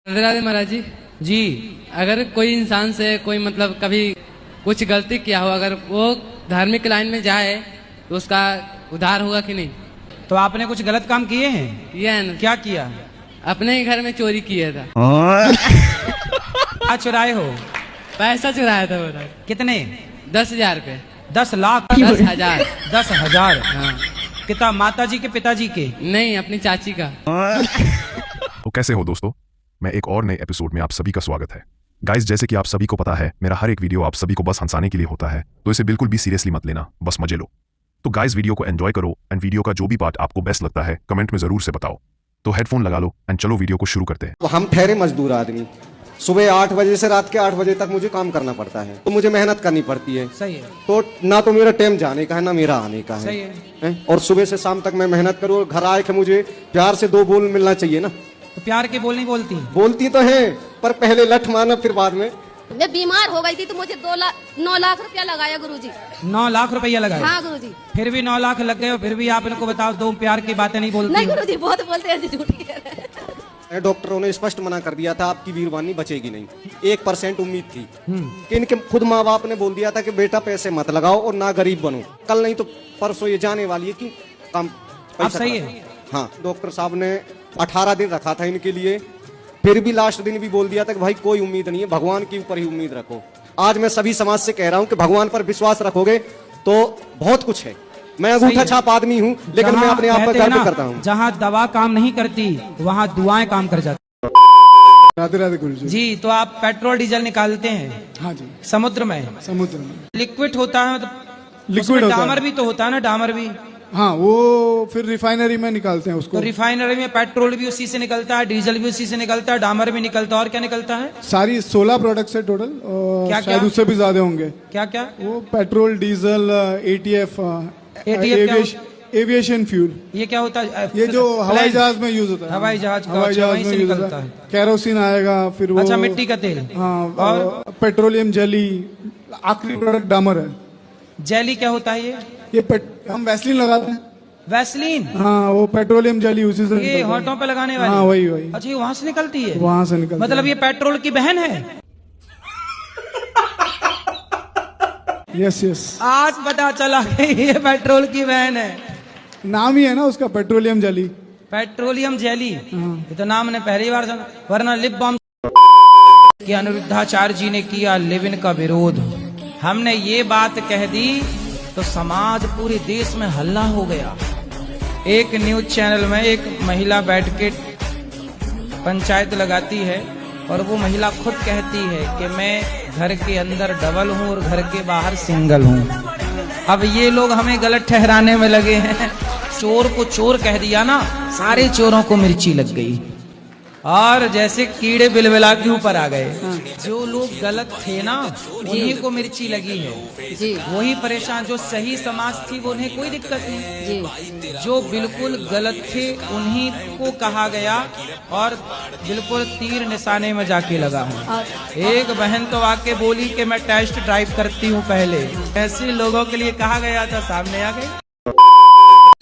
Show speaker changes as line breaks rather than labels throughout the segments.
राधे राधे महाराज जी।
जी।
अगर कोई इंसान से कोई मतलब कभी कुछ गलती किया हो, अगर वो धार्मिक लाइन में जाए तो उसका उद्धार होगा कि नहीं?
तो आपने कुछ गलत काम किए हैं?
ये है ना,
क्या किया?
अपने ही घर में चोरी किया था।
क्या चुराए हो?
पैसा चुराया था मेरा।
कितने?
10,000 पे।
10 लाख?
10,000।
10,000?
हाँ।
कितना, माता जी के पिताजी के?
नहीं, अपनी चाची का।
तो कैसे हो दोस्तों, मैं एक और नए एपिसोड में आप सभी का स्वागत है। गाइस, जैसे कि आप सभी को पता है, मेरा हर एक वीडियो आप सभी को बस हंसाने के लिए होता है, तो इसे बिल्कुल भी सीरियसली मत लेना, बस मजे लो। तो गाइस, वीडियो को एंजॉय करो एंड वीडियो का जो भी पार्ट आपको बेस्ट लगता है कमेंट में जरूर से बताओ। तो हेडफोन लगा लो एंड चलो वीडियो को शुरू करते हैं।
हम ठहरे मजदूर आदमी, सुबह 8 बजे से रात के 8 बजे तक मुझे काम करना पड़ता है, तो मुझे मेहनत करनी पड़ती है।
सही है।
तो ना तो मेरा टाइम जाने का है ना मेरा आने का है।
सही है।
और सुबह से शाम तक मैं मेहनत करूँ और घर आए के मुझे प्यार से 2 बोल मिलना चाहिए ना।
तो प्यार के बोल नहीं बोलती?
बोलती तो है, पर पहले लठ मारना फिर बाद में।
मैं बीमार हो गई थी तो मुझे 9 लाख रुपया लगाया गुरुजी।
9 लाख रुपया लगाया?
हाँ गुरुजी।
फिर भी 9 लाख लग गए और फिर भी आप इनको बताओ, 2 प्यार की बातें नहीं बोलती?
नहीं गुरुजी, बहुत बोलते हैं, झूठ कह रहे हैं।
डॉक्टरों ने स्पष्ट मना कर दिया था, आपकी वीरवानी बचेगी नहीं। 1% उम्मीद थी कि इनके खुद माँ बाप ने बोल दिया था कि बेटा पैसे मत लगाओ और ना गरीब बनो, कल नहीं तो परसों ये जाने वाली है कि काम पैसा।
सही है।
हाँ, डॉक्टर साहब ने 18 दिन रखा था इनके लिए, फिर भी लास्ट दिन भी बोल दिया था कि भाई कोई उम्मीद नहीं है, भगवान के ऊपर ही उम्मीद रखो। आज मैं सभी समाज से कह रहा हूँ कि भगवान पर विश्वास रखोगे तो बहुत कुछ है। मैं अंगूठा छाप आदमी हूँ, लेकिन मैं अपने आप पर गर्व करता हूँ।
जहाँ दवा काम नहीं करती वहाँ दुआएं काम कर जाती।
राधे राधे गुरुजी।
जी, तो आप पेट्रोल डीजल निकालते हैं?
हाँ जी।
समुद्र में?
समुद्र में
लिक्विड होता है तो
लिक्विड होता है।
डामर भी तो होता है ना? डामर भी?
हाँ, वो फिर रिफाइनरी में निकालते हैं उसको।
तो रिफाइनरी में पेट्रोल भी उसी से निकलता है, डीजल भी उसी से निकलता है, डामर भी निकलता है, और क्या निकलता है?
सारी 16 प्रोडक्ट्स है टोटल, और
क्या
शायद
क्या?
उससे भी ज्यादा होंगे।
क्या क्या?
वो petrol, diesel, ATF, aviation fuel.
ये क्या होता है?
ये जो हवाई जहाज में यूज होता है।
हवाई जहाज का?
हवाई
अच्छा,
जहाज
वहीं से
में यूज
निकलता
होता
है।
है। केरोसिन आएगा, फिर वो
अच्छा, मिट्टी का तेल।
हाँ,
और
पेट्रोलियम जेली, आखिरी प्रोडक्ट डामर है।
जेली क्या होता है ये?
हम वैसलीन लगाते हैं।
वैसलीन?
हाँ, वो पेट्रोलियम जेली उसी से
ये होठों पे लगाने वाली?
हाँ, वही।
अच्छा, ये वहाँ से निकलती है?
वहाँ से निकलती
मतलब ये पेट्रोल की बहन है?
यस।
आज पता चला कि ये पेट्रोल की बहन है।
नाम ही है ना उसका, पेट्रोलियम जेली।
Petroleum jelly? ये तो नाम ने पहली बार सुना, वरना लिप बाम। कि अनिरुद्धाचार्य जी ने किया लिव इन का विरोध। हमने ये बात कह दी तो समाज पूरे देश में हल्ला हो गया। एक न्यूज चैनल में एक महिला बैठ के पंचायत लगाती है और वो महिला खुद कहती है कि मैं घर के अंदर डबल हूँ और घर के बाहर सिंगल हूँ। अब ये लोग हमें गलत ठहराने में लगे हैं। चोर को चोर कह दिया ना, सारे चोरों को मिर्ची लग गई और जैसे कीड़े बिलबिला के ऊपर आ गए। जो लोग गलत थे ना, उन्हीं को मिर्ची लगी है
जी।
वही परेशान। जो सही समाज थी वो उन्हें कोई दिक्कत नहीं
जी।
जो बिल्कुल गलत थे उन्हीं को कहा गया और बिल्कुल तीर निशाने में जाके लगा हूँ। एक बहन तो आके बोली कि मैं टेस्ट ड्राइव करती हूँ पहले। ऐसे लोगों के लिए कहा गया था, सामने आ गए।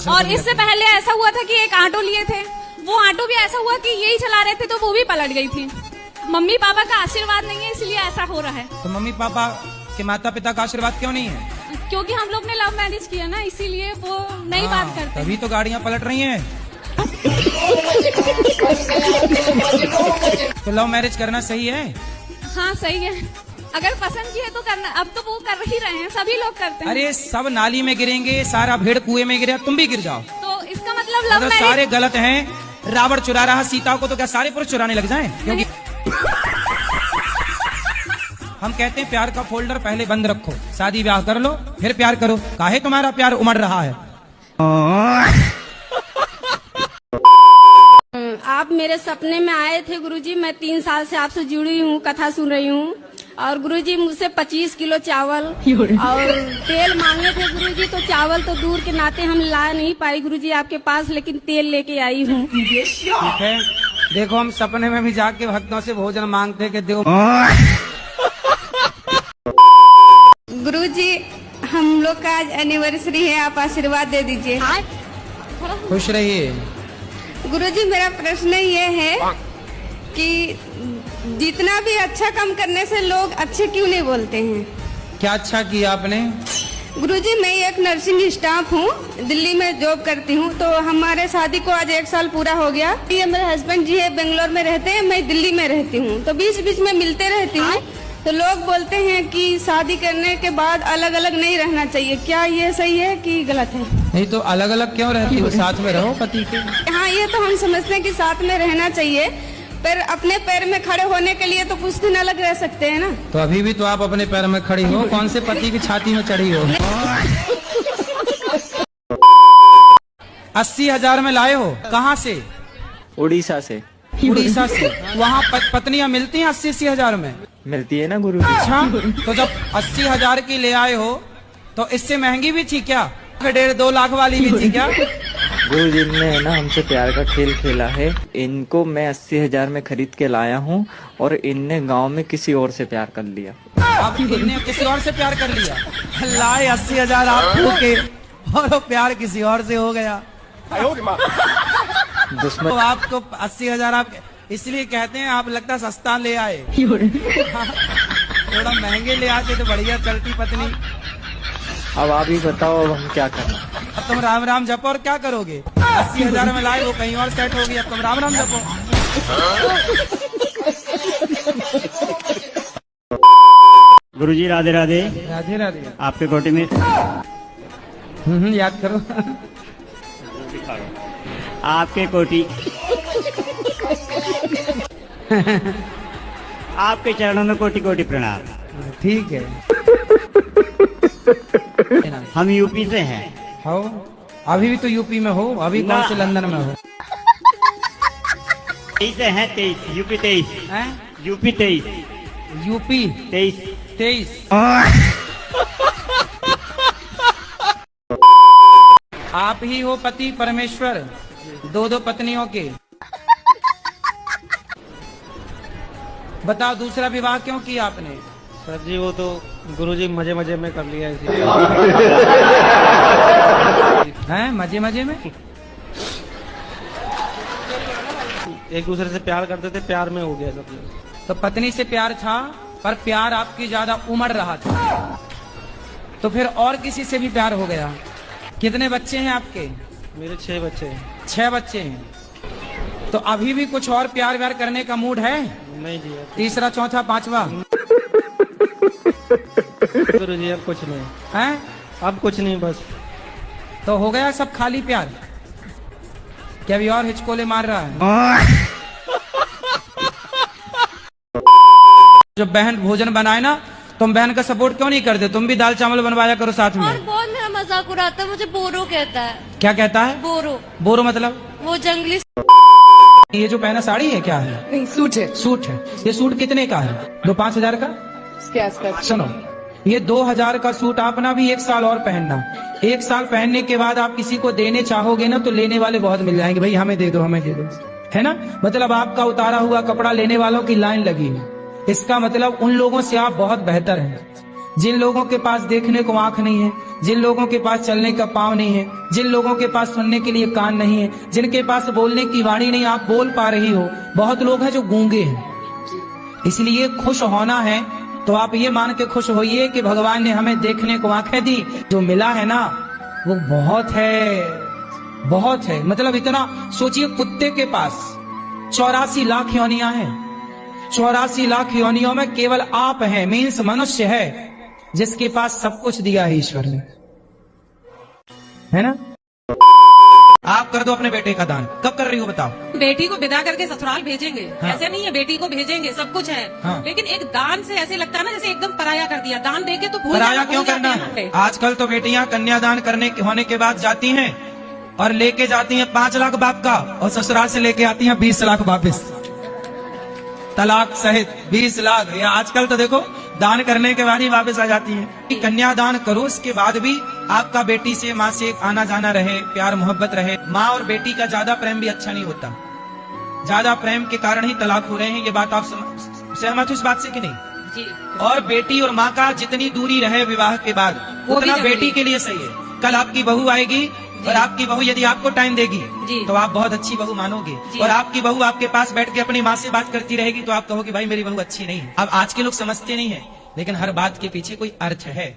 और इससे पहले ऐसा हुआ था कि एक ऑटो लिए थे, वो ऑटो भी ऐसा हुआ कि यही चला रहे थे तो वो भी पलट गई थी। मम्मी पापा का आशीर्वाद नहीं है, इसलिए ऐसा हो रहा है।
तो मम्मी पापा के माता पिता का आशीर्वाद क्यों नहीं है?
क्योंकि हम लोग ने लव मैरिज किया ना, इसीलिए वो नहीं बात करते।
तभी तो गाड़ियाँ पलट रही हैं। तो लव मैरिज करना सही है?
हाँ सही है, अगर पसंद की है तो करना। अब तो वो कर ही रहे हैं, सभी लोग करते हैं।
अरे सब नाली में गिरेंगे, सारा भेड़ कुएं में गिरे, तुम भी गिर जाओ
तो इसका मतलब लव
तो
मैरिज।
सारे गलत हैं। रावण चुरा रहा सीता को, तो क्या सारे पुरुष चुराने लग जाएं? क्योंकि हम कहते हैं प्यार का फोल्डर पहले बंद रखो, शादी ब्याह कर लो फिर प्यार करो। काहे तुम्हारा प्यार उमड़ रहा है?
आप मेरे सपने में आए थे गुरुजी। मैं 3 साल से आपसे जुड़ी हूँ, कथा सुन रही हूँ। और गुरुजी मुझसे 25 किलो चावल और तेल मांगे थे गुरुजी। तो चावल तो दूर के नाते हम ला नहीं पाई गुरुजी आपके पास, लेकिन तेल लेके आई हूँ।
ठीक है, देखो हम सपने में भी जाके भक्तों से भोजन मांगते कि दो।
गुरुजी, हम लोग का आज एनिवर्सरी है, आप आशीर्वाद दे दीजिए।
खुश रहिए।
गुरुजी, मेरा प्रश्न ये है कि जितना भी अच्छा काम करने से लोग अच्छे क्यों नहीं बोलते हैं।
क्या अच्छा किया आपने?
गुरुजी मैं एक नर्सिंग स्टाफ हूँ, दिल्ली में जॉब करती हूँ। तो हमारे शादी को आज 1 साल पूरा हो गया। ये मेरे हस्बैंड जी है बेंगलोर में रहते हैं, मैं दिल्ली में रहती हूँ, तो बीच बीच में मिलते रहती हूँ। तो लोग बोलते हैं कि शादी करने के बाद अलग अलग नहीं रहना चाहिए, क्या ये सही है कि गलत है?
नहीं तो अलग अलग क्यों रहती हो, साथ में रहो पति के।
हाँ ये तो हम समझते हैं कि साथ में रहना चाहिए, पर अपने पैर में खड़े होने के लिए तो कुछ दिन अलग रह सकते हैं ना।
तो अभी भी तो आप अपने पैर में खड़ी हो, कौन से पति की छाती में चढ़ी हो? 80,000 में लाए हो, कहाँ से?
उड़ीसा से।
उड़ीसा से? वहाँ पत्नियां मिलती हैं 80-80 हजार में?
मिलती है ना गुरुजी।
अच्छा, तो जब 80,000 की ले आए हो तो इससे महंगी भी थी क्या? 1.5-2 लाख वाली भी थी क्या?
गुरुजी ने ना हमसे प्यार का खेल खेला है। इनको मैं 80,000 में खरीद के लाया हूँ और इनने गांव में किसी और से प्यार कर लिया।
अब इनने किसी और से प्यार कर लिया? लाए 80,000 आपको के और वो प्यार किसी और से हो गया।
दुश्मन
तो आपको 80,000 आप इसलिए कहते हैं, आप लगता सस्ता ले आए। थोड़ा महंगे ले आते तो बढ़िया चलती पत्नी।
अब आप ही बताओ अब हम क्या करें।
अब तुम राम राम जपो और क्या करोगे? 80,000 में लाए, वो कहीं और सेट होगी, अब तुम राम राम जपो।
गुरुजी राधे राधे।
राधे राधे।
आपके कोटी में
याद करो।
आपके कोटी आपके चरणों में कोटि कोटि प्रणाम।
ठीक है।
हम यूपी से हैं।
हो अभी भी तो यूपी में हो, अभी कौन से लंदन में हो?
23 से हैं, 23 यूपी 23
हैं?
UP 23
UP 23। आप ही हो पति परमेश्वर, 2 पत्नियों के। बताओ दूसरा विवाह क्यों किया आपने?
सर जी वो तो गुरुजी मजे मजे में कर लिया इसी।
हैं मजे मजे में?
एक दूसरे से प्यार करते थे, प्यार में हो गया सब।
तो पत्नी से प्यार था, पर प्यार आपकी ज्यादा उमड़ रहा था, तो फिर और किसी से भी प्यार हो गया। कितने बच्चे हैं आपके?
मेरे 6 बच्चे हैं।
6 बच्चे हैं। तो अभी भी कुछ और प्यार व्यार करने का मूड है?
नहीं जी।
तीसरा, चौथा, 5वां?
गुरुजी अब कुछ नहीं
हैं?
अब कुछ नहीं, बस।
तो हो गया सब खाली प्यार? क्या अभी और हिचकोले मार रहा है? जब बहन भोजन बनाए ना, तुम बहन का सपोर्ट क्यों नहीं करते? तुम भी दाल चावल बनवाया करो साथ में।
और बहुत मेरा मजाक उड़ाता है, मुझे बोरो कहता है।
क्या कहता है?
बोरो।
बोरो मतलब?
वो जंगली।
ये जो पहना साड़ी है क्या है?
नहीं, सूट है।
सूट है। ये सूट कितने का है? 2-5 हजार का?
इसके आसपास।
सुनो, ये 2,000 का सूट आप ना भी 1 साल और पहनना। 1 साल पहनने के बाद आप किसी को देने चाहोगे ना, तो लेने वाले बहुत मिल जाएंगे, भाई हमें दे दो, हमें दे दो, है ना? मतलब आपका उतारा हुआ कपड़ा लेने वालों की लाइन लगी है। इसका मतलब उन लोगों से आप बहुत बेहतर हैं, जिन लोगों के पास देखने को आंख नहीं है, जिन लोगों के पास चलने का पाँव नहीं है, जिन लोगों के पास सुनने के लिए कान नहीं है, जिनके पास बोलने की वाणी नहीं, आप बोल पा रही हो। बहुत लोग हैं जो गूंगे हैं। इसलिए खुश होना है तो आप ये मान के खुश होइए कि भगवान ने हमें देखने को आंखें दी, जो मिला है ना वो बहुत है, बहुत है। मतलब इतना सोचिए, कुत्ते के पास 84 लाख योनियां हैं। 84 लाख योनियों में केवल आप हैं, मीन्स मनुष्य है, जिसके पास सब कुछ दिया है ईश्वर ने, है ना? आप कर दो अपने बेटे का दान। कब कर रही हो बताओ?
बेटी को विदा करके ससुराल भेजेंगे।
हाँ।
ऐसे नहीं है, बेटी को भेजेंगे, सब कुछ है।
हाँ।
लेकिन एक दान से ऐसे लगता है ना जैसे एकदम पराया कर दिया। दान देके तो भूल
पराया
जाना,
क्यों
भूल जाते
करना
हैं
है?
हमारे।
आजकल तो बेटियां कन्यादान करने के होने के बाद जाती हैं और लेके जाती हैं 5 लाख बाप का, और ससुराल से लेके आती हैं 20 लाख वापिस, तलाक सहित 20 लाख। या आजकल तो देखो दान करने के बाद ही वापस आ जाती है। कन्यादान करो, इसके बाद भी आपका बेटी से, माँ से आना जाना रहे, प्यार मोहब्बत रहे। माँ और बेटी का ज्यादा प्रेम भी अच्छा नहीं होता। ज्यादा प्रेम के कारण ही तलाक हो रहे हैं। ये बात आप सहमत हो इस बात से कि नहीं?
जी।
और बेटी और माँ का जितनी दूरी रहे विवाह के बाद, उतना बेटी के लिए सही है। कल आपकी बहू आएगी, और आपकी बहू यदि आपको टाइम देगी तो आप बहुत अच्छी बहू मानोगे, और आपकी बहू आपके पास बैठ के अपनी माँ से बात करती रहेगी तो आप कहोगे भाई मेरी बहू अच्छी नहीं है। अब आज के लोग समझते नहीं है, लेकिन हर बात के पीछे कोई अर्थ है।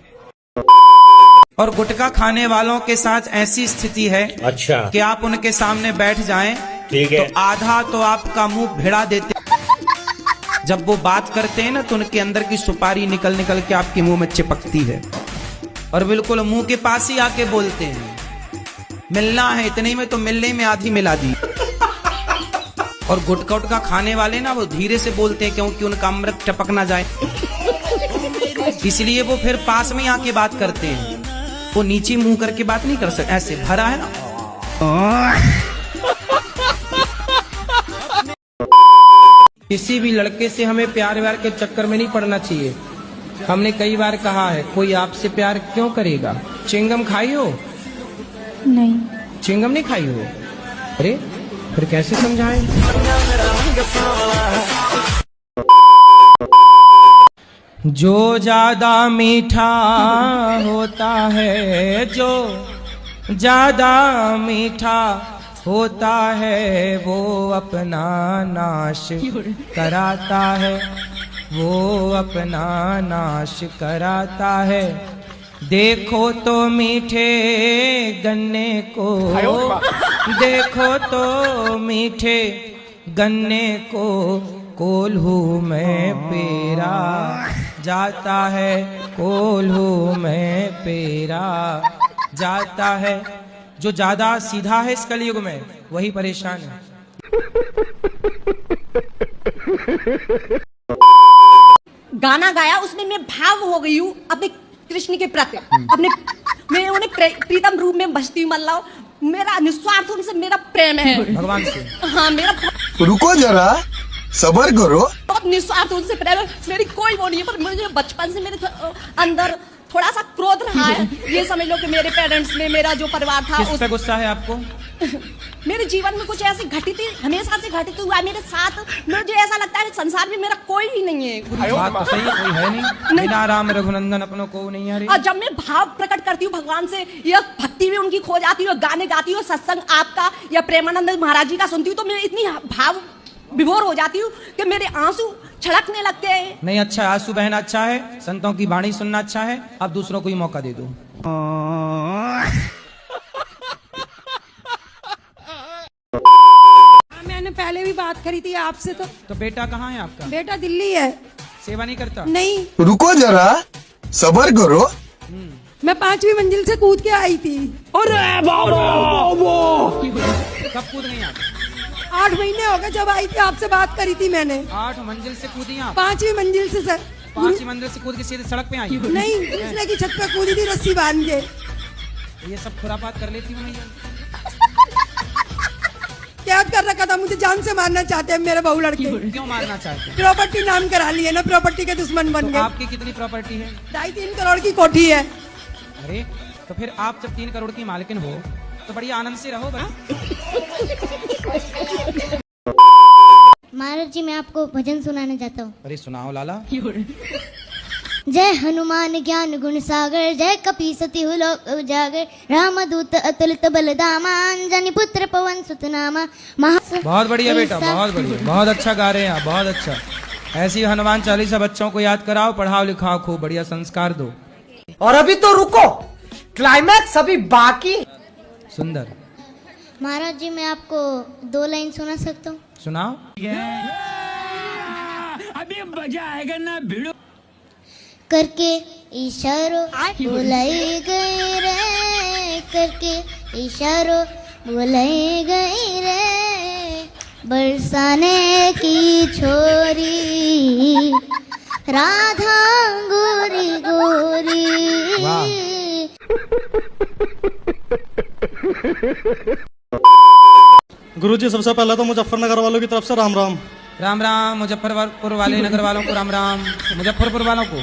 और गुटखा खाने वालों के साथ ऐसी स्थिति है
अच्छा
कि आप उनके सामने बैठ जाएं
ठीक है।
तो आधा तो आपका मुंह भिड़ा देते, जब वो बात करते हैं ना तो उनके अंदर की सुपारी निकल निकल के आपके मुंह में चिपकती है, और बिल्कुल मुंह के पास ही आके बोलते हैं मिलना है, इतने में तो मिलने में आधी मिला दी। और गुटखा उटखा खाने वाले ना वो धीरे से बोलते हैं क्योंकि उनका अमृत टपक ना जाए, इसलिए वो फिर पास में आके बात करते हैं। वो नीचे मुंह करके बात नहीं कर सकते, ऐसे भरा है ना। किसी भी लड़के से हमें प्यार व्यार के चक्कर में नहीं पड़ना चाहिए। हमने कई बार कहा है कोई आपसे प्यार क्यों करेगा। चिंगम खाई हो?
नहीं।
चिंगम नहीं खाई हो? अरे फिर कैसे समझाएं? जो ज्यादा मीठा होता है, जो ज्यादा मीठा होता है वो अपना नाश कराता है, वो अपना नाश कराता है। देखो तो मीठे गन्ने को, देखो तो मीठे गन्ने को कोल्हू में पेरा जाता है, कोल्हू में पेरा जाता है। जो ज्यादा सीधा है इस कलयुग में वही परेशान है।
गाना गाया उसमें मैं भाव हो गई हूँ अपने कृष्ण के प्रति, अपने मैं उन्हें प्रीतम रूप में बसती हूँ। मतलब मेरा निस्वार्थ उनसे मेरा प्रेम है,
भगवान से।
हाँ मेरा
रुको जरा सबर करो,
बहुत निस्वार्थ उनसे प्रेम है। मेरी कोई वो नहीं है, पर मुझे बचपन से मेरे अंदर थोड़ा सा क्रोध रहा है। ये समझ लो कि मेरे पेरेंट्स में मेरा जो परिवार था
किस पे गुस्सा है आपको?
मेरे जीवन में कुछ ऐसी घटित हमेशा से घटित हुआ है मेरे साथ। मुझे ऐसा लगता है संसार में मेरा कोई ही नहीं है।
बात तो सही है, कोई है नहीं। बिना राम रघुनंदन अपनों को नहीं आ रही।
और जब मैं भाव प्रकट करती हूँ भगवान से, या भक्ति में उनकी खो जाती हूँ, गाने गाती हूँ, सत्संग आपका या प्रेमानंद महाराज जी का सुनती हूँ, तो मैं इतनी भाव विभोर हो जाती हूँ कि मेरे आंसू छलकने लगते हैं।
नहीं, अच्छा है, आंसू बहना अच्छा है, संतों की वाणी सुनना अच्छा है। अब दूसरों को ही मौका दे दो।
मैंने पहले भी बात करी थी आपसे। तो
बेटा कहाँ है आपका?
बेटा दिल्ली है।
सेवा नहीं करता?
नहीं।
रुको जरा सबर करो,
मैं 5वीं मंजिल से कूद के आई थी।
अरे बाबा, कब कूद गई आप?
8 महीने हो गए जब आई थी, आपसे बात करी थी मैंने।
8 मंजिल से कूदी आप?
5वीं मंजिल से सर।
5वीं मंजिल से कूद के सीधे सड़क पे आई?
नहीं, दूसरे की छत पे कूदी थी रस्सी बांध के।
ये सब खुरापात कर लेती हूँ मैं।
क्या कर रखा था? मुझे जान से मारना चाहते हैं मेरे बहू लड़के।
क्यों मारना चाहते हैं?
प्रॉपर्टी नाम करा लिए ना, प्रॉपर्टी के दुश्मन बन गए।
आपकी कितनी प्रॉपर्टी है?
2.5-3 करोड़ की कोठी है।
अरे तो फिर आप जब 3 करोड़ की मालकिन हो तो बड़ी आनंद से रहो बना।
महाराज जी मैं आपको भजन सुनाना चाहता हूँ।
अरे सुनाओ लाला।
जय हनुमान ज्ञान गुण सागर, जय कपी सती लोक उजागर, रामदूत अतुलित बलधामा, अंजनी पुत्र पवन सुत नामा।
बहुत बढ़िया बेटा, बहुत बढ़िया, बहुत अच्छा गा रहे हैं आप, बहुत अच्छा। ऐसी हनुमान चालीसा बच्चों को याद कराओ, पढ़ाओ लिखाओ, खूब बढ़िया संस्कार दो।
और अभी तो रुको, क्लाइमैक्स अभी बाकी।
सुंदर।
महाराज जी मैं आपको 2 लाइन सुना सकता हूँ?
सुनाओ।
अभी मजा आएगा ना भिड़ो।
करके इशारों बुलाई गई रे, करके इशारों बुलाई गई रे, बरसाने की छोरी राधा गोरी गोरी।
गुरुजी सबसे पहले तो मुजफ्फरनगर वालों की तरफ से राम राम।
राम राम। मुजफ्फरपुर वाले नगर वालों को राम राम। मुजफ्फरपुर वालों को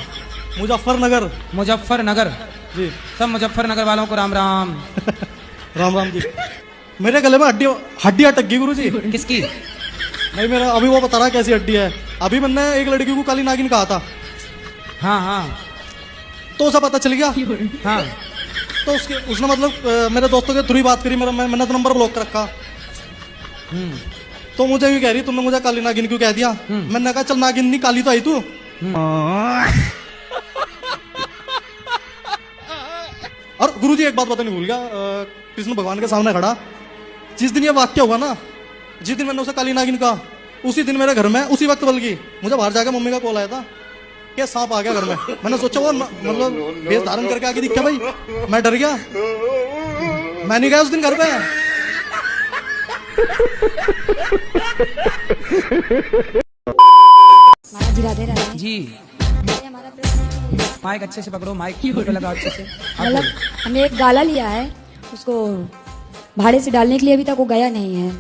मुजफ्फरनगर,
मुजफ्फरनगर
जी,
सब मुजफ्फरनगर वालों को राम राम।
राम राम जी। मेरे गले में हड्डी अटक गई गुरुजी।
किसकी?
नहीं मेरा अभी वो बता रहा कैसी हड्डी है। अभी मैंने एक लड़की को काली नागिन कहा था।
हाँ हाँ।
तो उसे पता चल गया।
हाँ।
तो उसने मतलब मेरे दोस्तों के थ्रू ही बात करी, मैंने तो नंबर ब्लॉक कर रखा। तो मुझे भी कह रही तुमने मुझे काली नागिन क्यों कह दिया। मैंने कहा चल नागिन नहीं काली तो आई तू। और गुरुजी एक बात बताने भूल गया, कृष्ण भगवान के सामने खड़ा, जिस दिन ये वाक्य हुआ ना, जिस दिन मैंने उसे काली नागिन कहा, उसी दिन मेरे घर में उसी वक्त बल्कि मुझे बाहर जाकर मम्मी का कॉल आया था कि सांप आ गया घर में। मैंने सोचा वो मतलब वेश धारण करके आके दिखा भाई, मैं डर गया, मैं नहीं गया उस दिन घर पे।
महाराज जी राधे राधे
जी।
हमारा प्रश्न
माइक अच्छे से पकड़ो, माइक पे लगाओ अच्छे से।
मतलब हमने एक गाला लिया है, उसको भाड़े से डालने के लिए अभी तक वो गया नहीं है।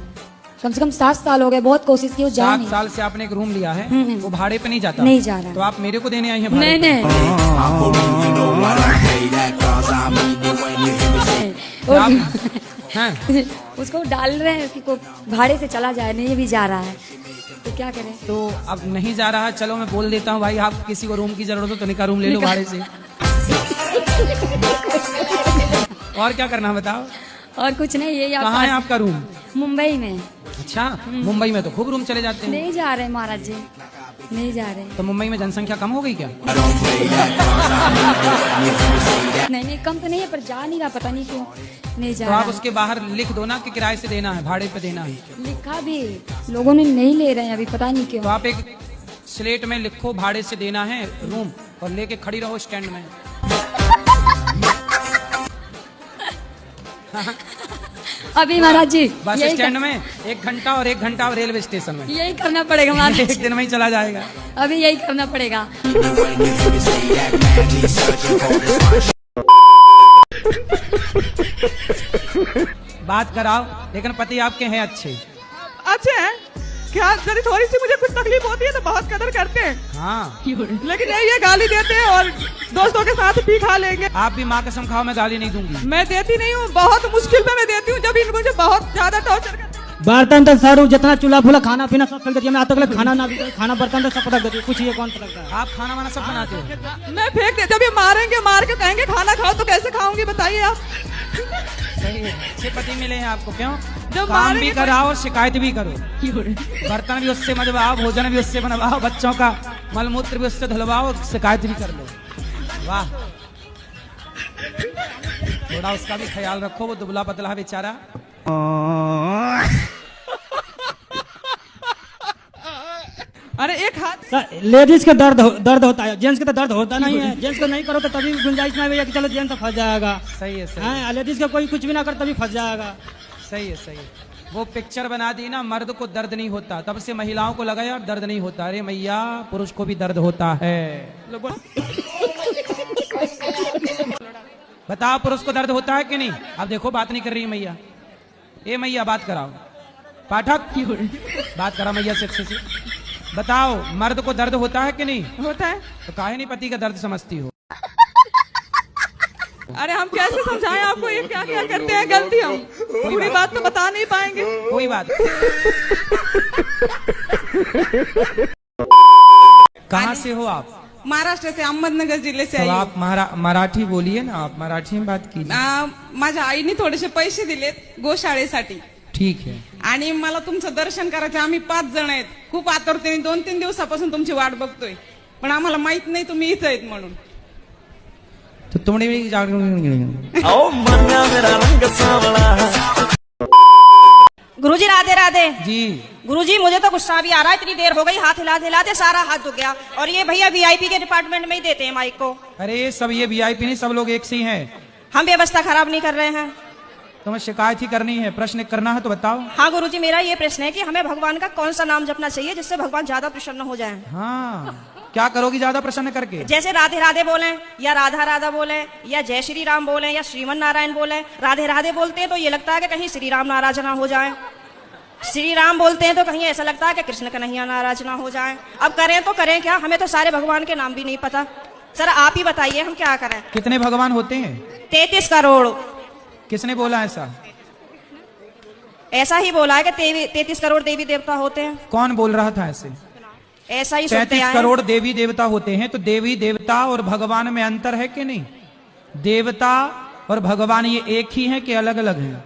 कम से कम 7 साल हो गए, बहुत कोशिश की, वो जा
7
नहीं।
साल से आपने एक रूम लिया है, वो भाड़े पे नहीं जाता?
नहीं जा रहा।
तो आप मेरे को देने आई हैं भाड़े
नहीं
पे?
नहीं उसको डाल रहे हैं कि को भाड़े से चला जाए, नहीं भी जा रहा है, तो क्या करें?
तो अब नहीं जा रहा, चलो मैं बोल देता हूँ भाई, आप किसी को रूम की जरूरत हो तो निका रूम ले लो भाड़े से। और क्या करना बताओ?
और कुछ नहीं, यही
कहाँ है आपका रूम?
मुंबई में।
अच्छा, मुंबई में तो खूब रूम चले जाते हैं।
नहीं जा रहे महाराज जी, नहीं जा रहे।
तो मुंबई में जनसंख्या कम हो गई क्या?
नहीं कम तो नहीं है, पर जा नहीं रहा, पता नहीं क्यों नहीं जा
तो
रहा।
आप उसके बाहर लिख दो ना कि किराए से देना है, भाड़े पे देना है।
लिखा भी, लोगों ने नहीं ले रहे हैं अभी, पता नहीं क्यों।
तो आप एक स्लेट में लिखो भाड़े से देना है रूम, और लेके खड़ी रहो स्टैंड में।
अभी महाराज जी
बस स्टैंड में 1 घंटा और 1 घंटा और रेलवे स्टेशन में।
यही करना पड़ेगा महाराज।
एक दिन में ही चला जाएगा।
अभी यही करना पड़ेगा।
बात कराओ, लेकिन पति आपके हैं अच्छे?
अच्छे हैं क्या? जरा थोड़ी सी मुझे कुछ तकलीफ होती है तो बहुत कदर करते हैं।
हाँ,
लेकिन नहीं, ये गाली देते हैं और दोस्तों के साथ भी खा लेंगे।
आप भी माँ कसम खाओ, मैं गाली नहीं दूंगी।
मैं देती नहीं हूँ, बहुत मुश्किल में मैं देती हूँ जब इन मुझे बहुत ज्यादा टॉर्चर करते हैं।
बर्तन तो सारू जितना चूल्हा फूला खाना पीना सब फेंक देती है। मैं आज तक खाना ना खाना बर्तन तो सब पटक देती हूँ। कुछ ये कौन पटकता है?
आप खाना वाना सब बनाते हो?
मैं फेंक देती। जब ये मारेंगे, मार के कहेंगे खाना खाओ तो कैसे खाऊंगी बताइए आप?
सही है, अच्छे पति मिले हैं आपको। क्यों?
जब
काम भी कराओ और शिकायत भी करो, बर्तन भी उससे मजवाओ, भोजन भी उससे बनवाओ, बच्चों का मलमूत्र भी उससे धुलवाओ, शिकायत भी कर लो। वाह, थोड़ा उसका भी ख्याल रखो, वो दुबला पतला बेचारा।
अरे एक हाथ
लेडीज के दर्द होता है, जेंट्स के तो दर्द होता नहीं है। जेंट्स को नहीं करो तो तभी गुंजाइश में आएगी कि चलो जेंट्स तो फंस जाएगा।
सही है, सही है।
लेडीज का कोई कुछ भी ना कर तभी फंस जाएगा।
सही है, सही है। वो पिक्चर बना दी ना, मर्द को दर्द नहीं होता, तब से महिलाओं को लगा यार दर्द नहीं होता। अरे मैया, पुरुष को भी दर्द होता है। बताओ, पुरुष को दर्द होता है कि नहीं? अब देखो, बात नहीं कर रही मैया। ए मैया, बात कराओ। पाठक, बात करा मैया से अच्छे से। बताओ, मर्द को दर्द होता है कि नहीं?
होता है।
तो काहे नहीं पति का दर्द समझती हो?
अरे हम कैसे समझाएं आपको, ये क्या क्या करते हैं गलती? हम पूरी बात तो बता नहीं पाएंगे।
कोई बात। कहाँ से हो आप?
महाराष्ट्र से, अहमदनगर जिले से
तो
आई।
आप मराठी बोलिए ना, आप मराठी में बात कीजिए।
माझ्या आईने थोडेसे पैसे दिलेत गोशाळेसाठी।
ठीक है।
आणि मला तुमचं दर्शन करायचं। आम्ही 5 जण आहेत, खूप आतुरतेने 2-3 दिवसापासून तुमची वाट बघतोय, पण आम्हाला माहित नाही तुम्ही इथं आहेत म्हणून।
तो तुमने भी
गुरुजी राधे राधे
जी।
गुरुजी, मुझे तो गुस्सा भी आ रहा है, इतनी देर हो गई, हाथ हिलाते हिलाते सारा हाथ दुख गया। और ये भैया वीआईपी के डिपार्टमेंट में ही देते हैं माइक को।
अरे सब ये वीआईपी नहीं, सब लोग एक से ही हैं।
हम व्यवस्था खराब नहीं कर रहे हैं।
तुम्हें शिकायत ही करनी है, प्रश्न करना है तो बताओ।
हाँ गुरुजी, मेरा ये प्रश्न है कि हमें भगवान का कौन सा नाम जपना चाहिए जिससे भगवान ज्यादा प्रसन्न हो जाए?
हाँ, क्या करोगी ज्यादा प्रसन्न करके?
जैसे राधे राधे बोले, या राधा राधा बोले, या जय श्री राम बोले, या श्रीमन नारायण बोले। राधे राधे बोलते हैं तो ये लगता है कि कहीं श्री राम नाराज ना हो जाए। श्री राम बोलते हैं तो कहीं ऐसा लगता है कि कृष्ण कन्हैया नाराज ना हो जाए। अब करें तो करें क्या? हमें तो सारे भगवान के नाम भी नहीं पता। सर आप ही बताइए, हम क्या करें?
कितने भगवान होते हैं?
33 करोड़।
किसने बोला ऐसा?
ऐसा ही बोला है कि 33 करोड़ देवी देवता होते हैं।
कौन बोल रहा था ऐसे?
ऐसा ही
33 करोड़ देवी देवता होते हैं, तो देवी देवता और भगवान में अंतर है कि नहीं? देवता और भगवान ये एक ही हैं कि अलग अलग हैं?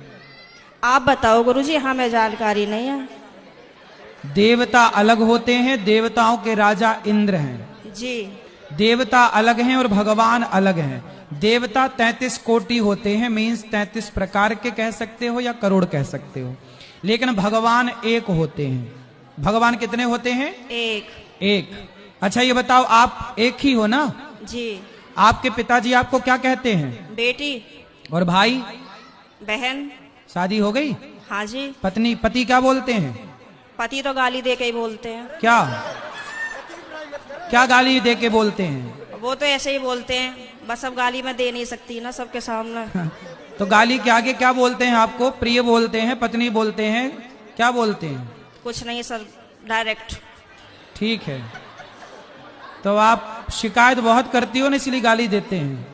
आप बताओ गुरुजी, हमें जानकारी नहीं है।
देवता अलग होते हैं, देवताओं के राजा इंद्र हैं
जी।
देवता अलग हैं और भगवान अलग हैं। देवता 33 कोटि होते हैं, मीन्स 33 प्रकार के कह सकते हो या करोड़ कह सकते हो, लेकिन भगवान एक होते हैं। भगवान कितने होते हैं? एक। अच्छा ये बताओ, आप एक ही हो ना?
जी।
आपके पिताजी आपको क्या कहते हैं?
बेटी।
और भाई?
बहन।
शादी हो गई?
हाँ जी।
पति क्या बोलते हैं?
पति तो गाली दे के ही बोलते हैं।
क्या गाली दे के बोलते हैं?
वो तो ऐसे ही बोलते हैं, बस अब गाली मैं दे नहीं सकती ना सबके सामने।
तो गाली के आगे क्या बोलते हैं आपको? प्रिय बोलते हैं, पत्नी बोलते हैं, क्या बोलते हैं?
कुछ नहीं सर, डायरेक्ट।
ठीक है, तो आप शिकायत बहुत करती हो ना, इसलिए गाली देते हैं।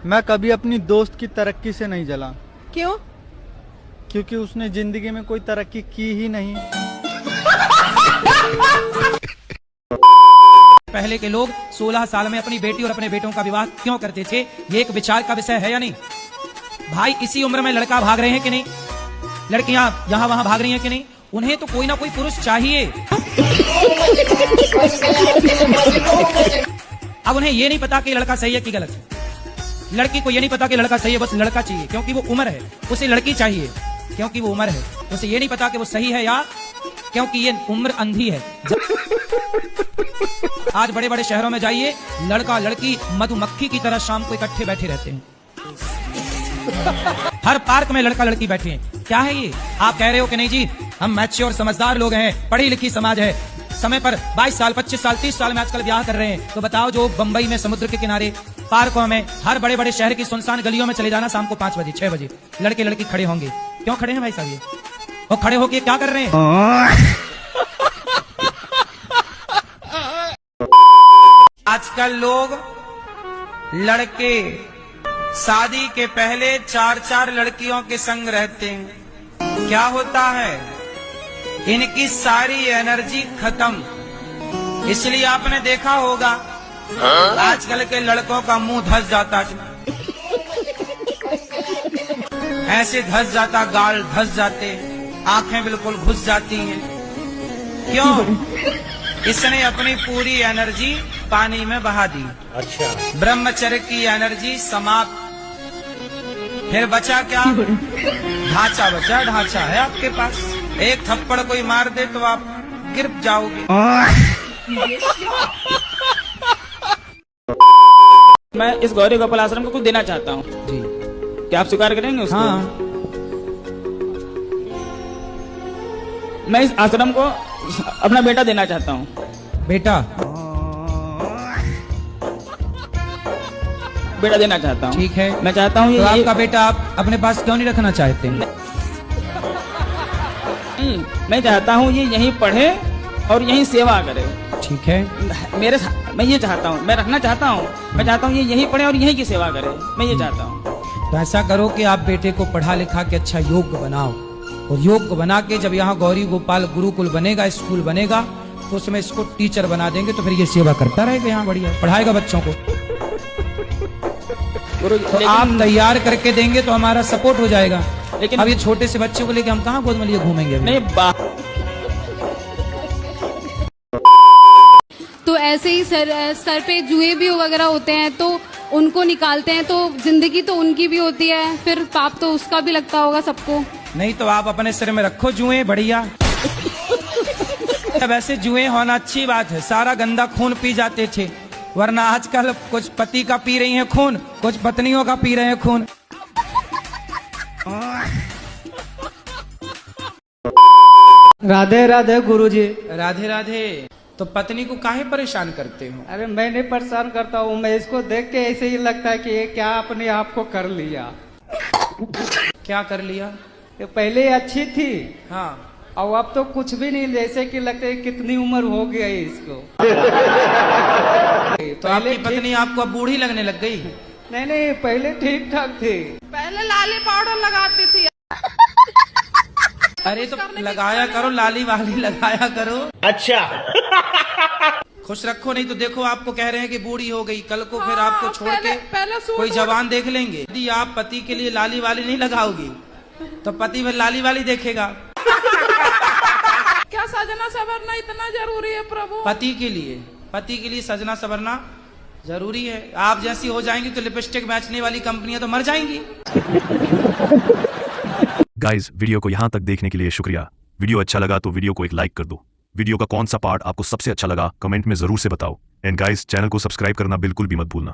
मैं कभी अपनी दोस्त की तरक्की से नहीं जला।
क्यों?
क्योंकि उसने जिंदगी में कोई तरक्की की ही नहीं।
पहले के लोग 16 साल में अपनी बेटी और अपने बेटों का विवाह क्यों करते थे? ये एक विचार का विषय है या नहीं? भाई इसी उम्र में लड़का भाग रहे हैं कि नहीं, लड़कियां यहाँ वहां भाग रही हैं कि नहीं? उन्हें तो कोई ना कोई पुरुष चाहिए। अब उन्हें ये नहीं पता कि लड़का सही है कि गलत है। लड़की को ये नहीं पता कि लड़का सही है, बस लड़का चाहिए क्योंकि वो उम्र है। उसे लड़की चाहिए क्योंकि वो उम्र है। उसे ये नहीं पता कि वो सही है या क्योंकि ये उम्र अंधी है। आज बड़े बड़े शहरों में जाइए, लड़का लड़की मधुमक्खी की तरह शाम को इकट्ठे बैठे रहते हैं। हर पार्क में लड़का लड़की बैठे हैं। क्या है ये? आप कह रहे हो कि नहीं जी हम मैच्योर समझदार लोग हैं, पढ़ी लिखी समाज है, समय पर 22 साल 25 साल 30 साल में आजकल ब्याह कर रहे हैं। तो बताओ, जो बंबई में समुद्र के किनारे पार्कों में, हर बड़े बड़े शहर की सुनसान गलियों में चले जाना, शाम को 5 बजे 6 बजे लड़के लड़की खड़े होंगे। क्यों खड़े हैं भाई साहब? ये वो खड़े होके क्या कर रहे हैं? आजकल लोग लड़के शादी के पहले 4-4 लड़कियों के संग रहते हैं। क्या होता है? इनकी सारी एनर्जी खत्म। इसलिए आपने देखा होगा आजकल के लड़कों का मुंह धस जाता है, ऐसे धस जाता, गाल धस जाते, आंखें बिल्कुल घुस जाती हैं। क्यों? इसने अपनी पूरी एनर्जी पानी में बहा दी। अच्छा। ब्रह्मचर्य की एनर्जी समाप्त। फिर बचा क्या? ढांचा बचा। ढांचा है आपके पास, एक थप्पड़ कोई मार दे तो आप गिर जाओगे।
मैं इस गौरी गोपाल आश्रम को कुछ देना चाहता हूँ जी, क्या आप स्वीकार करेंगे उसको?
हाँ।
मैं इस आश्रम को अपना बेटा देना चाहता हूँ।
बेटा
देना चाहता हूँ।
ठीक है,
मैं चाहता हूँ
तो आपका बेटा आप अपने पास क्यों नहीं रखना चाहते?
मैं चाहता हूँ ये यहीं पढ़े और यहीं सेवा करे।
ठीक है,
मैं ये चाहता हूँ, मैं रखना चाहता हूँ। मैं चाहता हूँ ये यहीं पढ़े और यहीं की सेवा करे। मैं ये चाहता हूँ।
तो ऐसा करो कि आप बेटे को पढ़ा लिखा के अच्छा योग्य बनाओ, और योग्य बना के जब यहाँ गौरी गोपाल गुरुकुल बनेगा, स्कूल बनेगा, तो उसमें इसको टीचर बना देंगे। तो फिर ये सेवा करता रहेगा यहाँ, बढ़िया पढ़ाएगा बच्चों को। तो आप तैयार करके देंगे तो हमारा सपोर्ट हो जाएगा। लेकिन अब ये छोटे से बच्चे को लेके हम कहाँ गोद में लिए घूमेंगे?
नहीं,
तो ऐसे ही सर पे जुए भी वगैरह होते हैं, तो उनको निकालते हैं, तो जिंदगी तो उनकी भी होती है, फिर पाप तो उसका भी लगता होगा सबको।
नहीं तो आप अपने सिर में रखो जुए, बढ़िया। वैसे जुए होना अच्छी बात है, सारा गंदा खून पी जाते थे, वरना आजकल कुछ पति का पी रही हैं खून, कुछ पत्नियों का पी रहे हैं खून।
राधे राधे गुरुजी।
राधे राधे। तो पत्नी को काहे परेशान करते हो?
अरे मैं नहीं परेशान करता हूँ, मैं इसको देख के ऐसे ही लगता है कि ये क्या अपने आप को कर लिया।
क्या कर लिया?
ये पहले अच्छी थी,
हाँ,
और अब तो कुछ भी नहीं, जैसे कि लगता है कितनी उम्र हो गई इसको।
तो आपकी पत्नी आपको अब बूढ़ी लगने लग गई?
नहीं, पहले ठीक ठाक थी।
पहले लाली पाउडर लगाती थी।
अरे तो लगाया करो, लाली वाली लगाया करो।
अच्छा।
खुश रखो, नहीं तो देखो आपको कह रहे हैं कि बूढ़ी हो गई, कल को फिर आपको छोड़ के
पहले सूट
कोई जवान देख लेंगे। यदि आप पति के लिए लाली वाली नहीं लगाओगी तो पति फिर लाली वाली देखेगा।
क्या सजना सवरना इतना जरूरी है प्रभु?
पति के लिए सजना सवरना जरूरी है। आप जैसी हो जाएंगी तो लिपस्टिक बेचने वाली कंपनियां तो मर जाएंगी।
गाइस, वीडियो को यहाँ तक देखने के लिए शुक्रिया। वीडियो अच्छा लगा तो वीडियो को एक लाइक कर दो। वीडियो का कौन सा पार्ट आपको सबसे अच्छा लगा कमेंट में जरूर से बताओ। एंड गाइस, चैनल को सब्सक्राइब करना बिल्कुल भी मत भूलना।